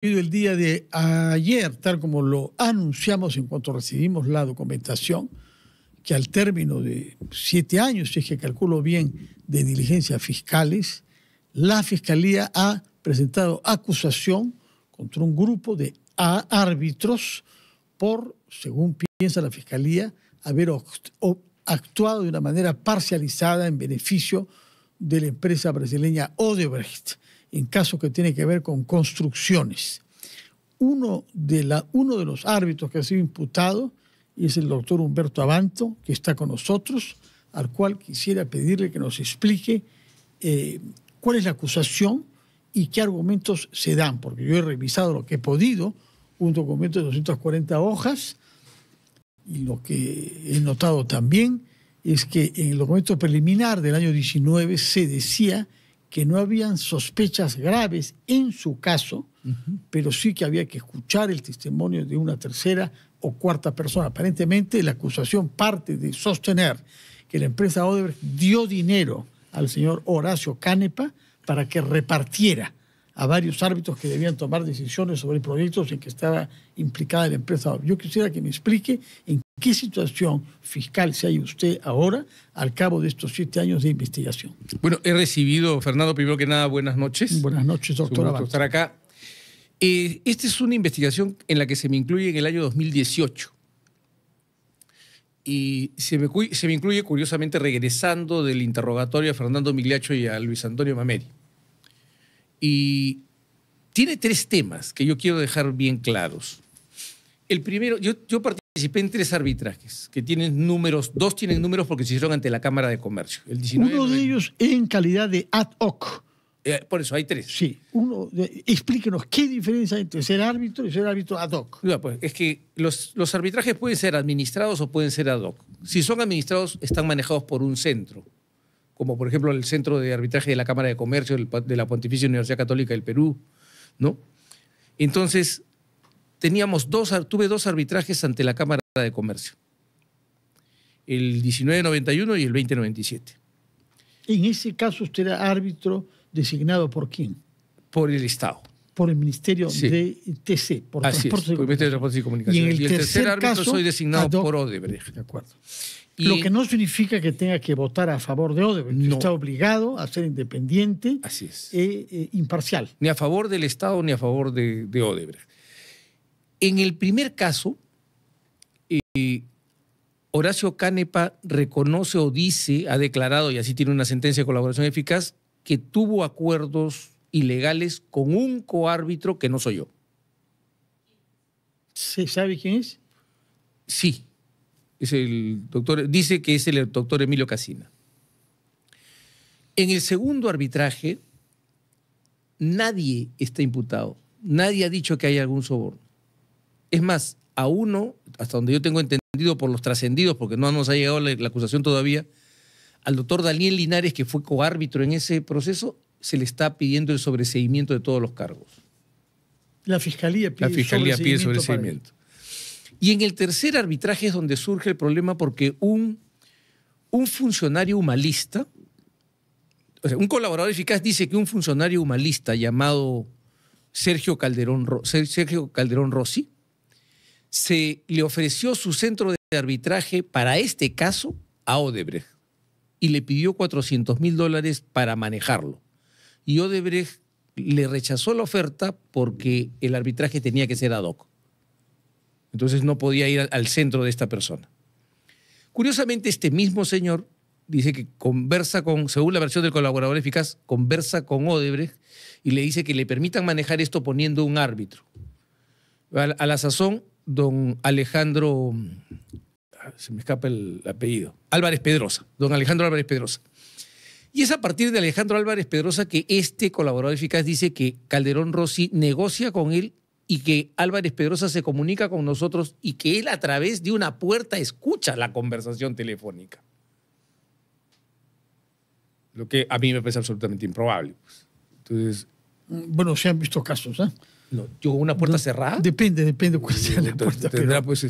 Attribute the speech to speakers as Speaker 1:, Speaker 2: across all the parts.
Speaker 1: el día de ayer, tal como lo anunciamos en cuanto recibimos la documentación, que al término de 7 años, si es que calculo bien, de diligencias fiscales, la Fiscalía ha presentado acusación contra un grupo de árbitros por, según piensa la Fiscalía, haber actuado de una manera parcializada en beneficio de la empresa brasileña Odebrecht, en caso que tiene que ver con construcciones. Uno de los árbitros que ha sido imputado es el doctor Humberto Abanto, que está con nosotros, al cual quisiera pedirle que nos explique cuál es la acusación y qué argumentos se dan, porque yo he revisado lo que he podido, un documento de 240 hojas, y lo que he notado también es que en el documento preliminar del año 19 se decía que no habían sospechas graves en su caso, pero sí que había que escuchar el testimonio de una tercera o cuarta persona. Aparentemente la acusación parte de sostener que la empresa Odebrecht dio dinero al señor Horacio Canepa para que repartiera a varios árbitros que debían tomar decisiones sobre proyectos en que estaba implicada la empresa. Yo quisiera que me explique en qué situación fiscal se halla usted ahora al cabo de estos 7 años de investigación.
Speaker 2: Bueno, he recibido, Fernando, primero que nada, buenas noches.
Speaker 1: Buenas noches, doctor Abanto.
Speaker 2: Estar acá. Esta es una investigación en la que se me incluye en el año 2018. Y se me incluye, curiosamente, regresando del interrogatorio a Fernando Migliaccio y a Luis Antonio Mameri. Y tiene 3 temas que yo quiero dejar bien claros. El primero, yo participé en 3 arbitrajes que tienen números. 2 tienen números porque se hicieron ante la Cámara de Comercio. El 19,
Speaker 1: uno de ellos en calidad de ad hoc.
Speaker 2: Por eso hay 3.
Speaker 1: Sí. Explíquenos qué diferencia hay entre ser árbitro y ser árbitro ad hoc.
Speaker 2: Pues, es que los arbitrajes pueden ser administrados o pueden ser ad hoc. Si son administrados, están manejados por un centro, como por ejemplo el Centro de Arbitraje de la Cámara de Comercio de la Pontificia Universidad Católica del Perú, ¿no? Entonces, tuve 2 arbitrajes ante la Cámara de Comercio, el 1991 y el 2097.
Speaker 1: En ese caso, ¿usted era árbitro designado por quién?
Speaker 2: Por el Estado.
Speaker 1: Por el Ministerio de TC, por Transportes
Speaker 2: y Comunicaciones.
Speaker 1: Y en el tercer
Speaker 2: árbitro
Speaker 1: caso,
Speaker 2: soy designado por Odebrecht.
Speaker 1: De acuerdo. Lo que no significa que tenga que votar a favor de Odebrecht. No. Está obligado a ser independiente.
Speaker 2: Así es.
Speaker 1: Imparcial.
Speaker 2: Ni a favor del Estado ni a favor de Odebrecht. En el primer caso, Horacio Canepa reconoce o dice, ha declarado, y así tiene una sentencia de colaboración eficaz, que tuvo acuerdos ilegales con un coárbitro que no soy yo.
Speaker 1: ¿Se sabe quién es?
Speaker 2: Sí. Es el doctor, dice que es el doctor Emilio Casina. En el segundo arbitraje, nadie está imputado. Nadie ha dicho que hay algún soborno. Es más, a uno, hasta donde yo tengo entendido por los trascendidos, porque no nos ha llegado la acusación todavía, al doctor Daniel Linares, que fue coárbitro en ese proceso, se le está pidiendo el sobreseimiento de todos los cargos.
Speaker 1: La Fiscalía
Speaker 2: pide sobreseimiento. Y en el tercer arbitraje es donde surge el problema porque un funcionario humanista, o sea, un colaborador eficaz dice que un funcionario humanista llamado Sergio Calderón Rossi se le ofreció su centro de arbitraje para este caso a Odebrecht y le pidió $400,000 para manejarlo. Y Odebrecht le rechazó la oferta porque el arbitraje tenía que ser ad hoc. Entonces no podía ir al centro de esta persona. Curiosamente, este mismo señor dice que conversa según la versión del colaborador eficaz, conversa con Odebrecht y le dice que le permitan manejar esto poniendo un árbitro. A la sazón, don Alejandro, se me escapa el apellido, Álvarez Pedrosa, don Alejandro Álvarez Pedrosa. Y es a partir de Alejandro Álvarez Pedrosa que este colaborador eficaz dice que Calderón Rossi negocia con él y que Álvarez Pedrosa se comunica con nosotros y que él a través de una puerta escucha la conversación telefónica. Lo que a mí me parece absolutamente improbable. Pues. Entonces,
Speaker 1: bueno, se han visto casos, ¿eh?
Speaker 2: No, ¿yo una puerta cerrada?
Speaker 1: Depende cuál sea la puerta.
Speaker 2: Tendría, pues,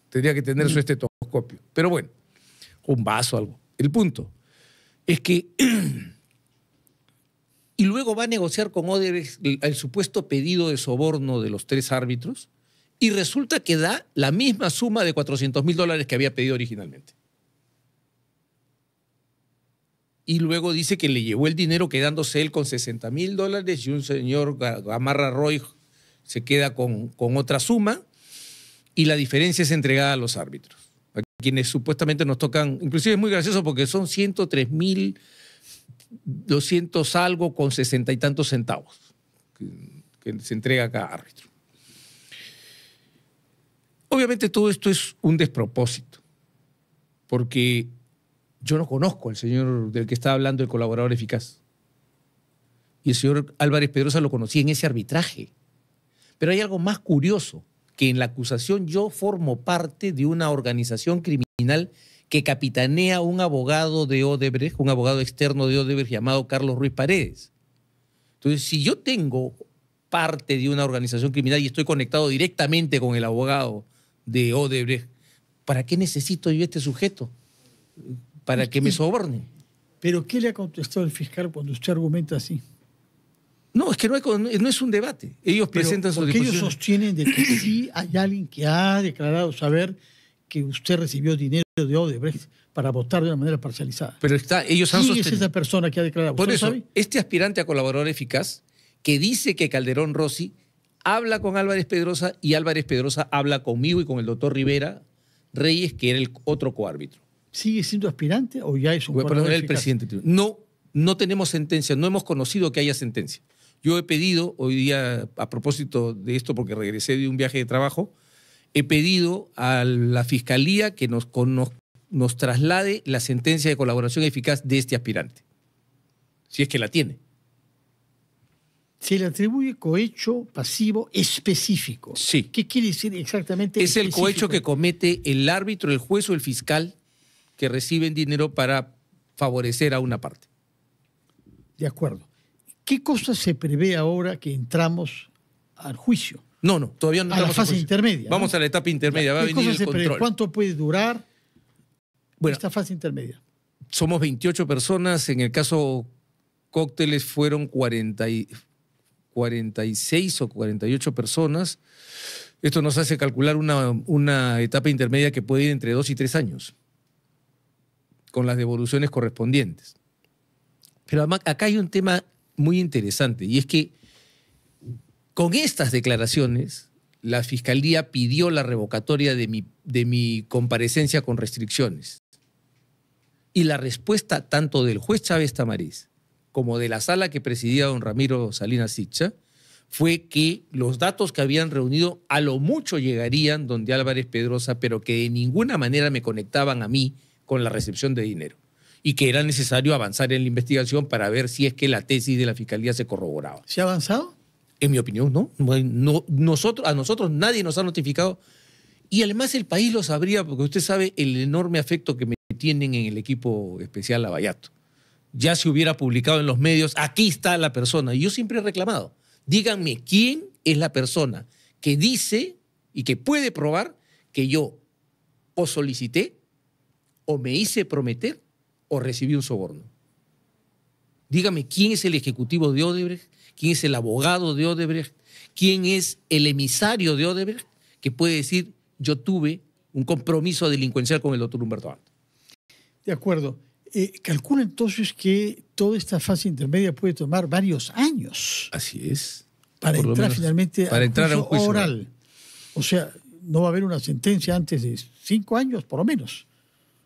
Speaker 2: tendría que tener su estetoscopio. Pero bueno, un vaso, algo. El punto es que y luego va a negociar con Odebrecht el supuesto pedido de soborno de los 3 árbitros y resulta que da la misma suma de $400.000 que había pedido originalmente. Y luego dice que le llevó el dinero quedándose él con $60.000 y un señor Gamarra Roy se queda con otra suma y la diferencia es entregada a los árbitros, a quienes supuestamente nos tocan, inclusive es muy gracioso porque son 103.200 algo con 60 y tantos centavos que se entrega a cada árbitro. Obviamente todo esto es un despropósito, porque yo no conozco al señor del que está hablando, el colaborador eficaz. Y el señor Álvarez Pedrosa lo conocí en ese arbitraje. Pero hay algo más curioso, que en la acusación yo formo parte de una organización criminal que capitanea un abogado de Odebrecht, un abogado externo de Odebrecht llamado Carlos Ruiz Paredes. Entonces, si yo tengo parte de una organización criminal y estoy conectado directamente con el abogado de Odebrecht, ¿para qué necesito yo este sujeto? Para que me sobornen.
Speaker 1: ¿Pero qué le ha contestado el fiscal cuando usted argumenta así?
Speaker 2: No, es que no es un debate. Ellos presentan sus
Speaker 1: disposiciones. Ellos sostienen de que sí hay alguien que ha declarado saber que usted recibió dinero de Odebrecht para votar de una manera parcializada.
Speaker 2: Pero ellos han
Speaker 1: ¿Quién
Speaker 2: sostenido?
Speaker 1: Es esa persona que ha declarado?
Speaker 2: Por eso,
Speaker 1: sabe?
Speaker 2: Este aspirante a colaborador eficaz que dice que Calderón Rossi habla con Álvarez Pedrosa y Álvarez Pedrosa habla conmigo y con el doctor Rivera Reyes, que era el otro coárbitro.
Speaker 1: ¿Sigue siendo aspirante o ya es un colaborador
Speaker 2: eficaz? El presidente. No tenemos sentencia, no hemos conocido que haya sentencia. Yo he pedido, hoy día, a propósito de esto, porque regresé de un viaje de trabajo, he pedido a la Fiscalía que nos traslade la sentencia de colaboración eficaz de este aspirante, si es que la tiene.
Speaker 1: Se le atribuye cohecho pasivo específico.
Speaker 2: Sí.
Speaker 1: ¿Qué quiere decir exactamente?
Speaker 2: Es el cohecho que comete el árbitro, el juez o el fiscal que reciben dinero para favorecer a una parte.
Speaker 1: De acuerdo. ¿Qué cosa se prevé ahora que entramos al juicio?
Speaker 2: No, todavía no.
Speaker 1: A la fase intermedia.
Speaker 2: Vamos a la etapa intermedia, va a venir el control.
Speaker 1: ¿Cuánto puede durar esta fase intermedia?
Speaker 2: Somos 28 personas, en el caso Cócteles fueron 46 o 48 personas. Esto nos hace calcular una etapa intermedia que puede ir entre 2 y 3 años, con las devoluciones correspondientes. Pero además, acá hay un tema muy interesante, y es que con estas declaraciones la Fiscalía pidió la revocatoria de mi comparecencia con restricciones. Y la respuesta tanto del juez Chávez Tamariz como de la sala que presidía don Ramiro Salinas Siccha fue que los datos que habían reunido a lo mucho llegarían donde Álvarez Pedrosa, pero que de ninguna manera me conectaban a mí con la recepción de dinero, y que era necesario avanzar en la investigación para ver si es que la tesis de la Fiscalía se corroboraba.
Speaker 1: ¿Se ha avanzado?
Speaker 2: En mi opinión, no. A nosotros nadie nos ha notificado. Y además el país lo sabría, porque usted sabe el enorme afecto que me tienen en el equipo especial Lavallato. Ya se hubiera publicado en los medios, aquí está la persona. Y yo siempre he reclamado, díganme quién es la persona que dice y que puede probar que yo o solicité, o me hice prometer, o recibí un soborno. Dígame quién es el ejecutivo de Odebrecht, quién es el abogado de Odebrecht, quién es el emisario de Odebrecht que puede decir yo tuve un compromiso delincuencial con el doctor Humberto Ant.
Speaker 1: De acuerdo. Calcula entonces que toda esta fase intermedia puede tomar varios años.
Speaker 2: Así es.
Speaker 1: Para entrar finalmente
Speaker 2: a un juicio
Speaker 1: oral. O sea, no va a haber una sentencia antes de 5 años, por lo menos.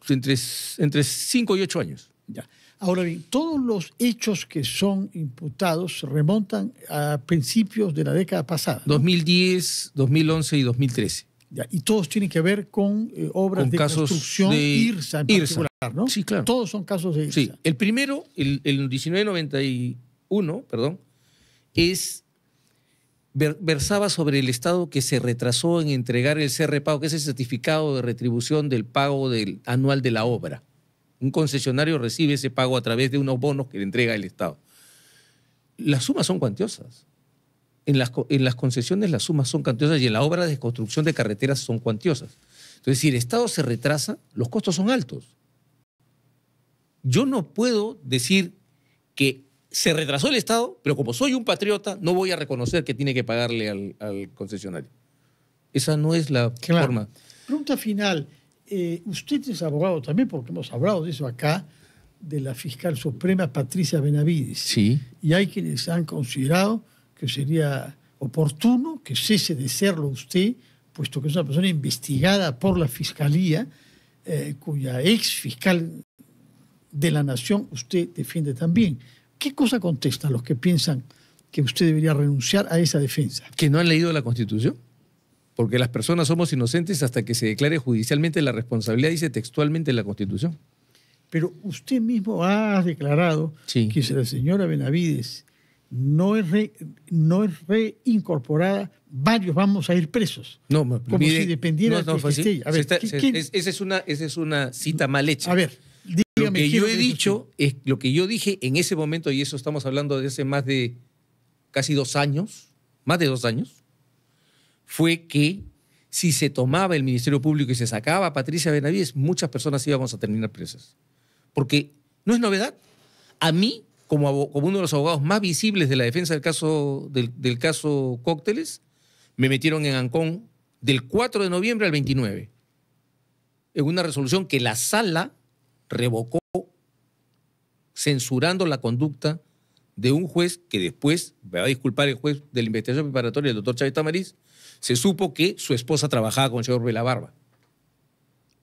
Speaker 2: Entre 5 y 8 años.
Speaker 1: Ya. Ahora bien, todos los hechos que son imputados se remontan a principios de la década pasada, ¿no?
Speaker 2: 2010, 2011 y 2013.
Speaker 1: Ya, y todos tienen que ver con obras de construcción IRSA en particular, ¿no?
Speaker 2: Sí, claro.
Speaker 1: Todos son casos de IRSA.
Speaker 2: Sí, el primero, el 1991, versaba sobre el Estado que se retrasó en entregar el CRPAO, que es el certificado de retribución del pago anual de la obra. Un concesionario recibe ese pago a través de unos bonos que le entrega el Estado. Las sumas son cuantiosas. En las concesiones las sumas son cuantiosas y en la obra de construcción de carreteras son cuantiosas. Entonces, si el Estado se retrasa, los costos son altos. Yo no puedo decir que se retrasó el Estado, pero como soy un patriota, no voy a reconocer que tiene que pagarle al concesionario. Esa no es la forma.
Speaker 1: Pregunta final. Usted es abogado también, porque hemos hablado de eso acá, de la fiscal suprema Patricia Benavides.
Speaker 2: Sí.
Speaker 1: Y hay quienes han considerado que sería oportuno que cese de serlo usted, puesto que es una persona investigada por la Fiscalía, cuya ex fiscal de la Nación usted defiende también. ¿Qué cosa contestan los que piensan que usted debería renunciar a esa defensa?
Speaker 2: Que no han leído la Constitución. Porque las personas somos inocentes hasta que se declare judicialmente la responsabilidad, dice textualmente en la Constitución.
Speaker 1: Pero usted mismo ha declarado que si la señora Benavides no es reincorporada, varios vamos a ir presos.
Speaker 2: No,
Speaker 1: como si dependiera de que esté.
Speaker 2: A ver, esa es una cita mal hecha.
Speaker 1: A ver,
Speaker 2: lo que yo he dicho es lo que yo dije en ese momento, y eso estamos hablando de hace más de casi 2 años, más de 2 años, fue que si se tomaba el Ministerio Público y se sacaba a Patricia Benavides, muchas personas íbamos a terminar presas. Porque no es novedad. A mí, como uno de los abogados más visibles de la defensa del caso Cócteles, me metieron en Ancón del 4 de noviembre al 29, en una resolución que la sala revocó censurando la conducta de un juez que después, me va a disculpar el juez de la investigación preparatoria, el doctor Chávez Tamariz, se supo que su esposa trabajaba con el señor Velabarba.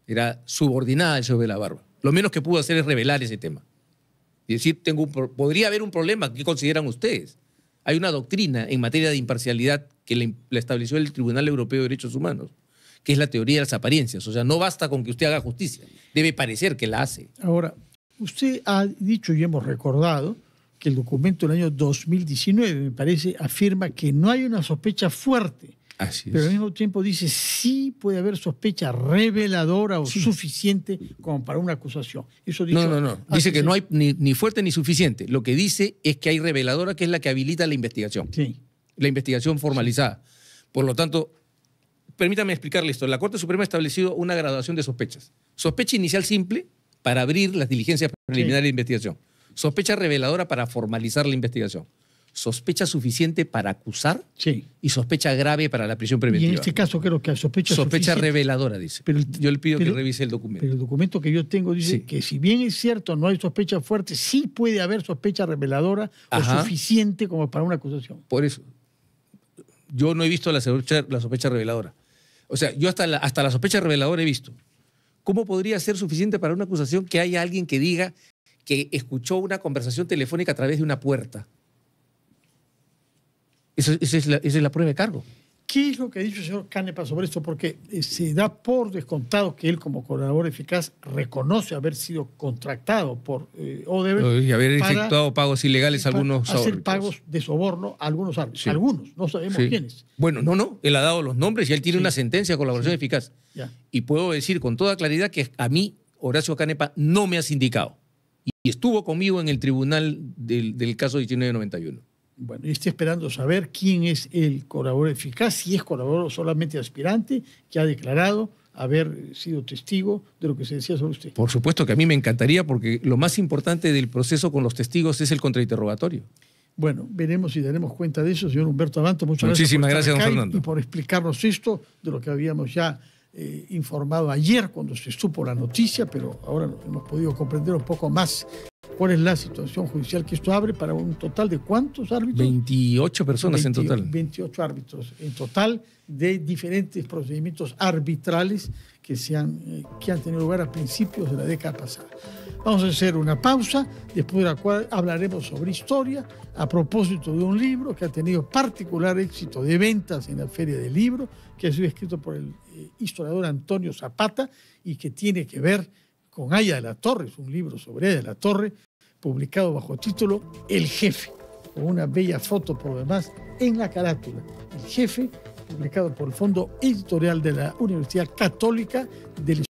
Speaker 2: Era subordinada del señor Velabarba. Lo menos que pudo hacer es revelar ese tema. Y decir, podría haber un problema. ¿Qué consideran ustedes? Hay una doctrina en materia de imparcialidad que la estableció el Tribunal Europeo de Derechos Humanos, que es la teoría de las apariencias. O sea, no basta con que usted haga justicia. Debe parecer que la hace.
Speaker 1: Ahora, usted ha dicho y hemos recordado que el documento del año 2019, me parece, afirma que no hay una sospecha fuerte.
Speaker 2: Así es.
Speaker 1: Pero al mismo tiempo dice sí puede haber sospecha reveladora o suficiente como para una acusación. Eso dicho,
Speaker 2: no. Dice que no hay ni fuerte ni suficiente. Lo que dice es que hay reveladora, que es la que habilita la investigación.
Speaker 1: Sí.
Speaker 2: La investigación formalizada. Por lo tanto, permítame explicarle esto. La Corte Suprema ha establecido una graduación de sospechas. Sospecha inicial simple para abrir las diligencias preliminares de investigación. Sospecha reveladora para formalizar la investigación. Sospecha suficiente para acusar y sospecha grave para la prisión preventiva.
Speaker 1: Y en este caso creo que hay sospecha
Speaker 2: reveladora, dice. Yo le pido que revise el documento.
Speaker 1: Pero el documento que yo tengo dice que si bien es cierto no hay sospecha fuerte, sí puede haber sospecha reveladora o suficiente como para una acusación.
Speaker 2: Por eso. Yo no he visto la sospecha reveladora. O sea, yo hasta la sospecha reveladora he visto. ¿Cómo podría ser suficiente para una acusación que haya alguien que diga que escuchó una conversación telefónica a través de una puerta? Esa es la prueba de cargo.
Speaker 1: ¿Qué es lo que ha dicho el señor Canepa sobre esto? Porque se da por descontado que él, como colaborador eficaz, reconoce haber sido contratado por Odebrecht
Speaker 2: y haber efectuado pagos ilegales a algunos árbitros.
Speaker 1: Hacer pagos de soborno a algunos árbitros. Sí. Algunos, no sabemos quiénes.
Speaker 2: Bueno, no. Él ha dado los nombres y él tiene una sentencia de colaboración eficaz.
Speaker 1: Ya.
Speaker 2: Y puedo decir con toda claridad que a mí, Horacio Canepa, no me ha sindicado. Y estuvo conmigo en el tribunal del caso 1991.
Speaker 1: Bueno, y estoy esperando saber quién es el colaborador eficaz, si es colaborador solamente aspirante, que ha declarado haber sido testigo de lo que se decía sobre usted.
Speaker 2: Por supuesto que a mí me encantaría, porque lo más importante del proceso con los testigos es el contrainterrogatorio.
Speaker 1: Bueno, veremos y daremos cuenta de eso, señor Humberto Abanto.
Speaker 2: Muchísimas gracias, don Fernando.
Speaker 1: Y por explicarnos esto, de lo que habíamos ya informado ayer cuando se supo la noticia, pero ahora hemos podido comprender un poco más cuál es la situación judicial que esto abre para un total de ¿cuántos árbitros?
Speaker 2: 28 personas en total.
Speaker 1: 28 árbitros en total de diferentes procedimientos arbitrales que han tenido lugar a principios de la década pasada. Vamos a hacer una pausa, después de la cual hablaremos sobre historia, a propósito de un libro que ha tenido particular éxito de ventas en la Feria del Libro, que ha sido escrito por el historiador Antonio Zapata y que tiene que ver con Aya de la Torre. Es un libro sobre Aya de la Torre, publicado bajo título El Jefe, con una bella foto por lo demás en la carátula. El Jefe, publicado por el Fondo Editorial de la Universidad Católica del